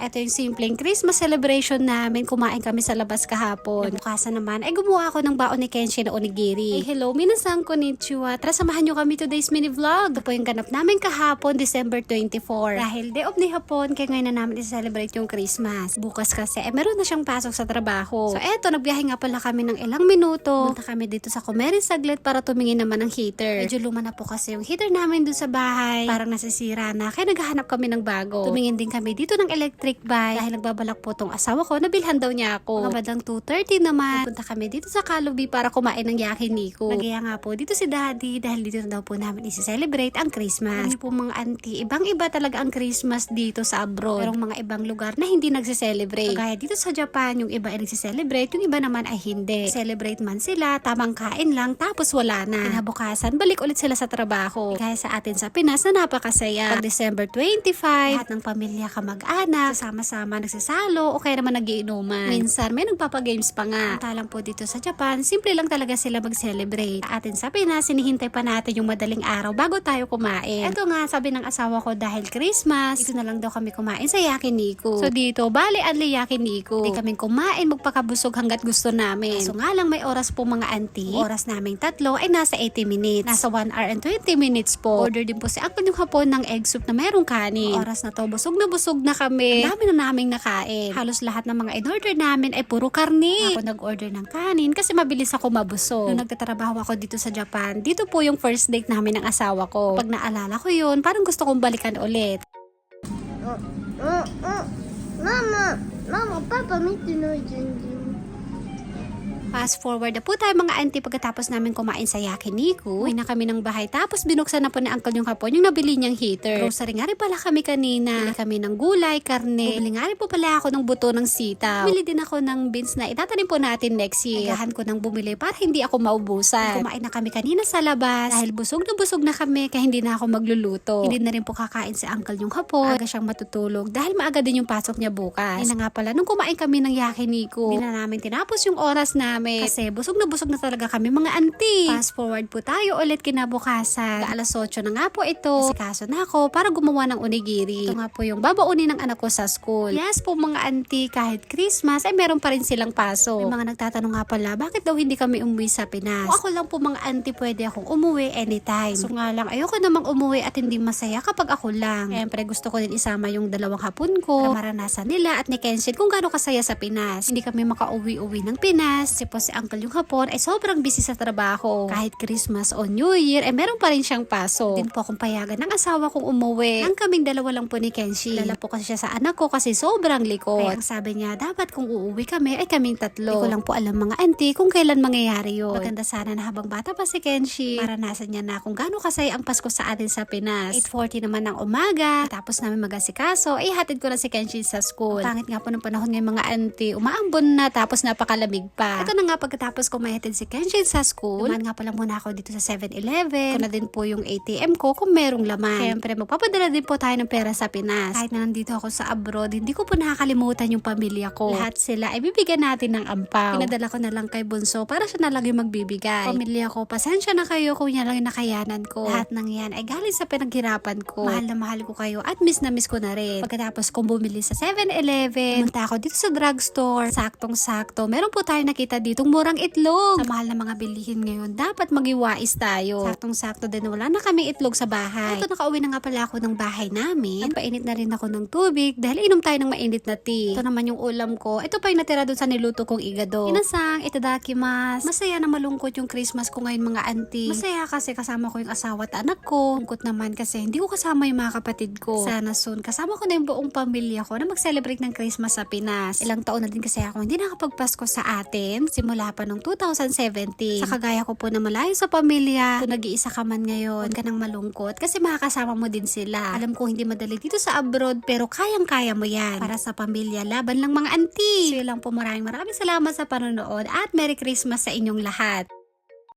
Ito yung simpleng Christmas celebration namin. Kumain kami sa labas kahapon. Bukasan naman ay gumawa ako ng baon ni Kenshi na onigiri. Hello, minasan konnichiwa. Tara samahan nyo kami today's mini vlog. Ito po yung ganap namin kahapon, December 24. Dahil day off ni hapon, kaya ngayon na namin i-celebrate yung Christmas. Bukas kasi meron na siyang pasok sa trabaho. So eto, nagbiyahe nga pala kami ng ilang minuto. Punta kami dito sa Comery saglit para tumingin naman ng heater. Medyo luma na po kasi yung heater namin dun sa bahay. Parang nasisira na, kaya naghahanap kami ng bago. Tumingin din kami dito ng electric bike dahil nagbabalak po tong asawa ko, nabilhan daw niya ako. Mga bandang 2:30 naman, punta kami dito sa Kalubi para kumain ng yakiniku. Nagaya nga po dito si Daddy dahil dito na daw po namin isi-celebrate ang Christmas. Kami po mga auntie, ibang-iba talaga ang Christmas dito sa abroad. Pero mga ibang lugar na hindi nagse-celebrate. Kagaya dito sa Japan, yung iba ay nagse-celebrate, yung iba naman ay hindi. Celebrate man sila, tamang kain lang, tapos wala na. Kinabukasan, balik ulit sila sa trabaho. Kaya sa atin sa Pinas na napakasaya. Pag December 25, lahat ng pamilya kamag-anak, sama-sama nagsasalo o kaya naman nagiinuman. Minsan may nagpapagames pa nga. Talang po dito sa Japan, simple lang talaga sila mag-celebrate. Sa atin sa Pinas, sinihintay pa natin yung madaling araw bago tayo kumain. Ito nga, sabi ng asawa ko, dahil Christmas, dito na lang daw kami kumain sa yakiniku. So dito, bali adli yakiniku. Hindi kami kumain, magpakabusog hanggat gusto namin. So nga lang may oras po mga auntie. Oras naming tatlo ay nasa 80 minutes. Nasa 1 hour and 20 minutes po. Order din po si Uncle yung hapon ng egg soup na merong kanin. Oras na to, busog na kami. Ang dami na naming nakain. Halos lahat ng mga in-order namin ay puro karne. Ako nag-order ng kanin kasi mabilis ako mabusog. Nung nagtatrabaho ako dito sa Japan, dito po yung first date namin ng asawa ko. Pag naalala ko yun, parang gusto kong balikan ulit. Mama, Papa, mete no dyan. Fast forward na po tayo mga auntie pagkatapos namin kumain sa yakiniku. Uwi na kami ng bahay tapos binuksan na po ni Uncle yung hapon yung nabili niyang heater. Grocery nga rin pala kami kanina. Bili kami ng gulay, karne. Bili nga rin po pala ako ng buto ng sitaw. Bili din ako ng beans na itatanim po natin next year. Agahan ko nang bumili para hindi ako maubusan. Kumain na kami kanina sa labas. Dahil busog na kami kaya hindi na ako magluluto. Hindi na rin po kakain si Uncle yung hapon. Aga siyang matutulog dahil maaga din yung pasok niya bukas. Yun na nga pala nung kumain kami ng yakiniku. Hindi na namin tinapos yung oras namin. Kasi busog na talaga kami mga auntie. Fast forward po tayo ulit kinabukasan. Alas 8 na nga po ito. Sikaso na ako para gumawa ng onigiri. Ito nga po yung babaunin ng anak ko sa school. Yes po mga auntie, kahit Christmas ay meron pa rin silang paso. May mga nagtatanong nga pala, bakit daw hindi kami umuwi sa Pinas? Kung ako lang po mga auntie, pwede akong umuwi anytime. So nga lang, ayoko namang umuwi at hindi masaya kapag ako lang. Siyempre gusto ko din isama yung dalawang hapon ko para maranasan nila at ni Kenshin kung gaano kasaya sa Pinas. Hindi kami makauwi-uwi ng Pinas. Kasi po si Uncle yung hapon ay sobrang busy sa trabaho. Kahit Christmas o New Year ay meron pa rin siyang paso. Din po akong payagan ng asawa kong umuwi. Ang kaming dalawa lang po ni Kenshi. Lala po kasi siya sa anak ko kasi sobrang likot. Kaya ang sabi niya, dapat kung uuwi kami ay kaming tatlo. Hindi ko lang po alam mga auntie kung kailan mangyayari yun. Maganda sana na habang bata pa si Kenshi, maranasan niya na kung gaano kasaya ang Pasko sa atin sa Pinas. 8:40 naman ng umaga, tapos namin mag-asikaso, ay hatid ko na si Kenshi sa school. Pangit nga po ng panahon ng mga auntie, umaambon na tapos napakalamig pa. Ito na nga pagkatapos ko mahatid si Kenshin sa school, naman nga pala muna ako dito sa 7-Eleven. Ito na din po yung ATM ko kung merong laman. Siyempre, magpapadala din po tayo ng pera sa Pinas. Kahit na nandito ako sa abroad, hindi ko po nakakalimutan yung pamilya ko. Lahat sila ay bibigyan natin ng ampaw. Pinadala ko na lang kay Bunso para siya na lang yung magbibigay. Pamilya ko, pasensya na kayo kung yan lang yung nakayanan ko. Lahat ng yan ay galing sa pinaghirapan ko. Mahal na mahal ko kayo at miss na miss ko na rin. Pagkatapos kong bumili sa 7-Eleven, pumunta ako dito sa drugstore. Saktong-sakto, meron po tayo nakita ditong murang itlog. Sa mahal na mga bilihin ngayon, dapat magiwais tayo. Saktong-sakto din, wala na kami itlog sa bahay. Ito, nakauwi na nga pala ako ng bahay namin. Nagpainit na rin ako ng tubig dahil inom tayo ng mainit na tea. Ito naman yung ulam ko. Ito pa yung natira dun sa niluto kong igado. Inasang, itadakimasu. Masaya na malungkot yung Christmas ko ngayon mga auntie. Masaya kasi kasama ko yung asawa at anak ko. Lungkot naman kasi hindi ko kasama yung mga kapatid ko. Sana soon, kasama ko na yung buong pamilya ko na mag-celebrate ng Christmas sa Pinas. Ilang taon na din kasi ako hindi nakapagpasko sa atin. Simula pa nung 2017. Sa kagaya ko po na malayo sa pamilya, kung nag-iisa ka man ngayon, huwag ka nang malungkot kasi makakasama mo din sila. Alam ko hindi madali dito sa abroad pero kayang-kaya mo yan. Para sa pamilya, laban lang mga auntie. So yun lang po, maraming salamat sa panonood at Merry Christmas sa inyong lahat.